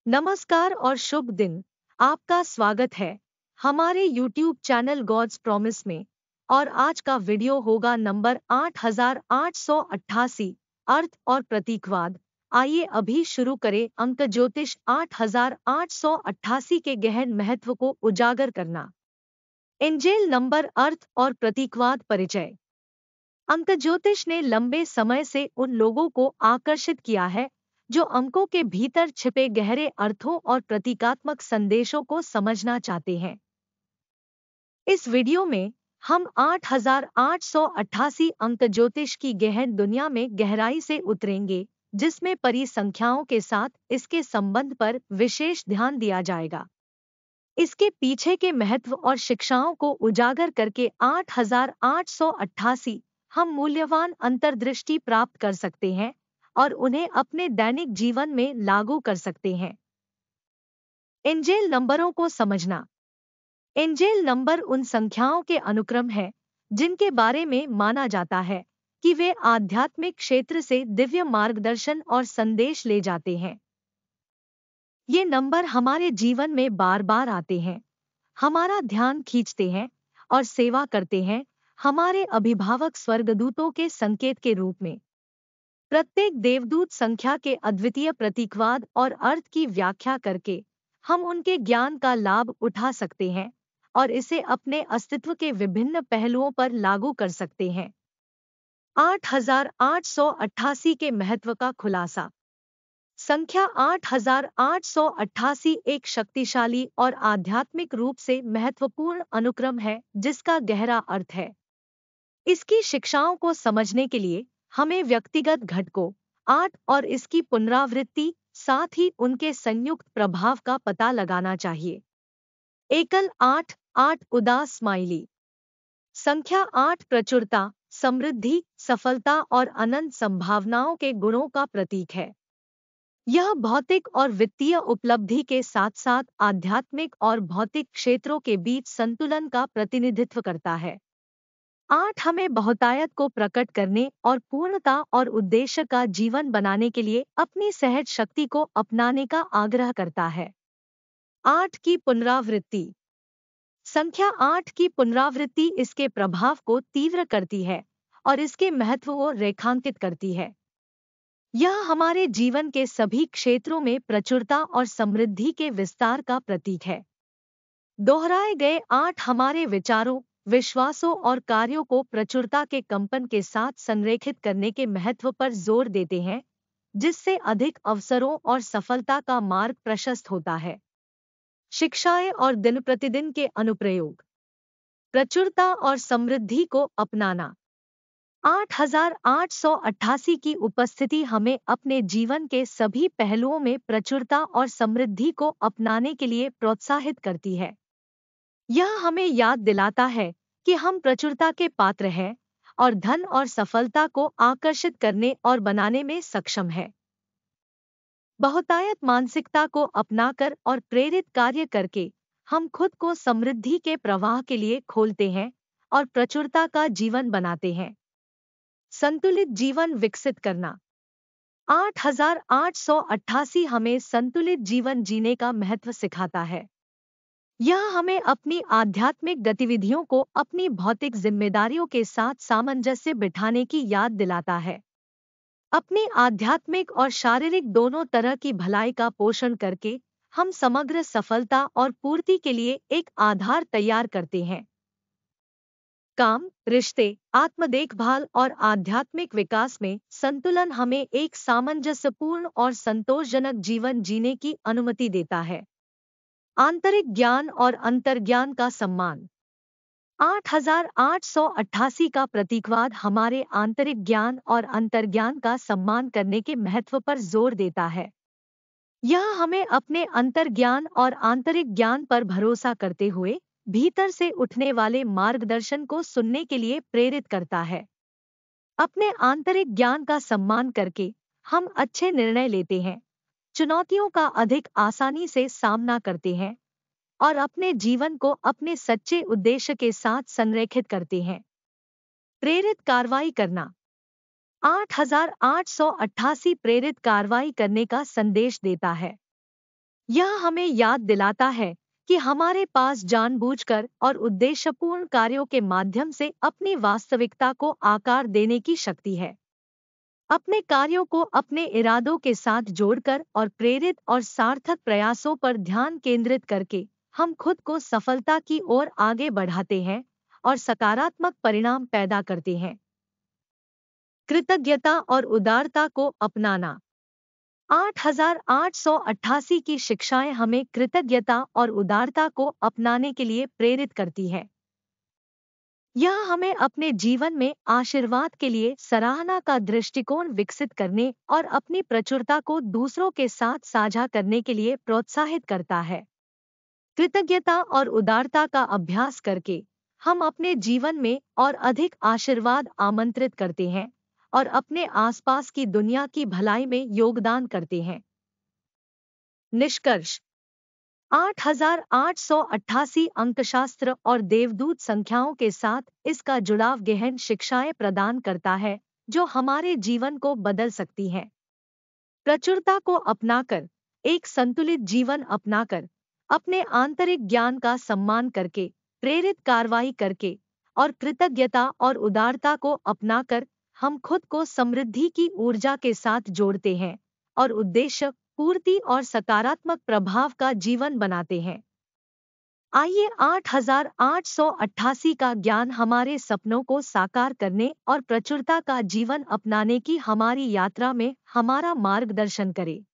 नमस्कार और शुभ दिन। आपका स्वागत है हमारे YouTube चैनल गॉड्स प्रॉमिस में। और आज का वीडियो होगा नंबर 8888 अर्थ और प्रतीकवाद। आइए अभी शुरू करें। अंक ज्योतिष 8888 के गहन महत्व को उजागर करना। एंजेल नंबर, अर्थ और प्रतीकवाद परिचय। अंक ज्योतिष ने लंबे समय से उन लोगों को आकर्षित किया है जो अंकों के भीतर छिपे गहरे अर्थों और प्रतीकात्मक संदेशों को समझना चाहते हैं। इस वीडियो में हम 8888 अंक ज्योतिष की गहन दुनिया में गहराई से उतरेंगे, जिसमें परिसंख्याओं के साथ इसके संबंध पर विशेष ध्यान दिया जाएगा। इसके पीछे के महत्व और शिक्षाओं को उजागर करके 8888 हम मूल्यवान अंतर्दृष्टि प्राप्त कर सकते हैं और उन्हें अपने दैनिक जीवन में लागू कर सकते हैं। एंजेल नंबरों को समझना। एंजेल नंबर उन संख्याओं के अनुक्रम है जिनके बारे में माना जाता है कि वे आध्यात्मिक क्षेत्र से दिव्य मार्गदर्शन और संदेश ले जाते हैं। ये नंबर हमारे जीवन में बार बार आते हैं, हमारा ध्यान खींचते हैं और सेवा करते हैं, हमारे अभिभावक स्वर्गदूतों के संकेत के रूप में। प्रत्येक देवदूत संख्या के अद्वितीय प्रतीकवाद और अर्थ की व्याख्या करके हम उनके ज्ञान का लाभ उठा सकते हैं और इसे अपने अस्तित्व के विभिन्न पहलुओं पर लागू कर सकते हैं। 8888 के महत्व का खुलासा। संख्या 8888 एक शक्तिशाली और आध्यात्मिक रूप से महत्वपूर्ण अनुक्रम है जिसका गहरा अर्थ है। इसकी शिक्षाओं को समझने के लिए हमें व्यक्तिगत घटकों 8 और इसकी पुनरावृत्ति, साथ ही उनके संयुक्त प्रभाव का पता लगाना चाहिए। एकल 8 8 उदास स्माइली। संख्या 8 प्रचुरता, समृद्धि, सफलता और अनंत संभावनाओं के गुणों का प्रतीक है। यह भौतिक और वित्तीय उपलब्धि के साथ साथ आध्यात्मिक और भौतिक क्षेत्रों के बीच संतुलन का प्रतिनिधित्व करता है। 8 हमें बहुतायत को प्रकट करने और पूर्णता और उद्देश्य का जीवन बनाने के लिए अपनी सहज शक्ति को अपनाने का आग्रह करता है। 8 की पुनरावृत्ति। संख्या 8 की पुनरावृत्ति इसके प्रभाव को तीव्र करती है और इसके महत्व को रेखांकित करती है। यह हमारे जीवन के सभी क्षेत्रों में प्रचुरता और समृद्धि के विस्तार का प्रतीक है। दोहराए गए 8 हमारे विचारों, विश्वासों और कार्यों को प्रचुरता के कंपन के साथ संरेखित करने के महत्व पर जोर देते हैं, जिससे अधिक अवसरों और सफलता का मार्ग प्रशस्त होता है। शिक्षाएं और दिन प्रतिदिन के अनुप्रयोग। प्रचुरता और समृद्धि को अपनाना। 8888 की उपस्थिति हमें अपने जीवन के सभी पहलुओं में प्रचुरता और समृद्धि को अपनाने के लिए प्रोत्साहित करती है। यह हमें याद दिलाता है कि हम प्रचुरता के पात्र हैं और धन और सफलता को आकर्षित करने और बनाने में सक्षम है। बहुतायत मानसिकता को अपनाकर और प्रेरित कार्य करके हम खुद को समृद्धि के प्रवाह के लिए खोलते हैं और प्रचुरता का जीवन बनाते हैं। संतुलित जीवन विकसित करना। 8888 हमें संतुलित जीवन जीने का महत्व सिखाता है। यह हमें अपनी आध्यात्मिक गतिविधियों को अपनी भौतिक जिम्मेदारियों के साथ सामंजस्य बिठाने की याद दिलाता है। अपनी आध्यात्मिक और शारीरिक दोनों तरह की भलाई का पोषण करके हम समग्र सफलता और पूर्ति के लिए एक आधार तैयार करते हैं। काम, रिश्ते, आत्म देखभाल और आध्यात्मिक विकास में संतुलन हमें एक सामंजस्यपूर्ण और संतोषजनक जीवन जीने की अनुमति देता है। आंतरिक ज्ञान और अंतर्ज्ञान का सम्मान। 8888 का प्रतीकवाद हमारे आंतरिक ज्ञान और अंतर्ज्ञान का सम्मान करने के महत्व पर जोर देता है। यह हमें अपने अंतर्ज्ञान और आंतरिक ज्ञान पर भरोसा करते हुए भीतर से उठने वाले मार्गदर्शन को सुनने के लिए प्रेरित करता है। अपने आंतरिक ज्ञान का सम्मान करके हम अच्छे निर्णय लेते हैं, चुनौतियों का अधिक आसानी से सामना करते हैं और अपने जीवन को अपने सच्चे उद्देश्य के साथ संरेखित करते हैं। प्रेरित कार्रवाई करना। 8888 प्रेरित कार्रवाई करने का संदेश देता है। यह हमें याद दिलाता है कि हमारे पास जानबूझकर और उद्देश्यपूर्ण कार्यों के माध्यम से अपनी वास्तविकता को आकार देने की शक्ति है। अपने कार्यों को अपने इरादों के साथ जोड़कर और प्रेरित और सार्थक प्रयासों पर ध्यान केंद्रित करके हम खुद को सफलता की ओर आगे बढ़ाते हैं और सकारात्मक परिणाम पैदा करते हैं। कृतज्ञता और उदारता को अपनाना। 8888 की शिक्षाएं हमें कृतज्ञता और उदारता को अपनाने के लिए प्रेरित करती है। यह हमें अपने जीवन में आशीर्वाद के लिए सराहना का दृष्टिकोण विकसित करने और अपनी प्रचुरता को दूसरों के साथ साझा करने के लिए प्रोत्साहित करता है। कृतज्ञता और उदारता का अभ्यास करके हम अपने जीवन में और अधिक आशीर्वाद आमंत्रित करते हैं और अपने आसपास की दुनिया की भलाई में योगदान करते हैं। निष्कर्ष। 8888 अंकशास्त्र और देवदूत संख्याओं के साथ इसका जुड़ाव गहन शिक्षाएं प्रदान करता है जो हमारे जीवन को बदल सकती हैं। प्रचुरता को अपनाकर, एक संतुलित जीवन अपनाकर, अपने आंतरिक ज्ञान का सम्मान करके, प्रेरित कार्रवाई करके और कृतज्ञता और उदारता को अपनाकर हम खुद को समृद्धि की ऊर्जा के साथ जोड़ते हैं और उद्देश्य पूर्ति और सकारात्मक प्रभाव का जीवन बनाते हैं। आइए 8888 का ज्ञान हमारे सपनों को साकार करने और प्रचुरता का जीवन अपनाने की हमारी यात्रा में हमारा मार्गदर्शन करे।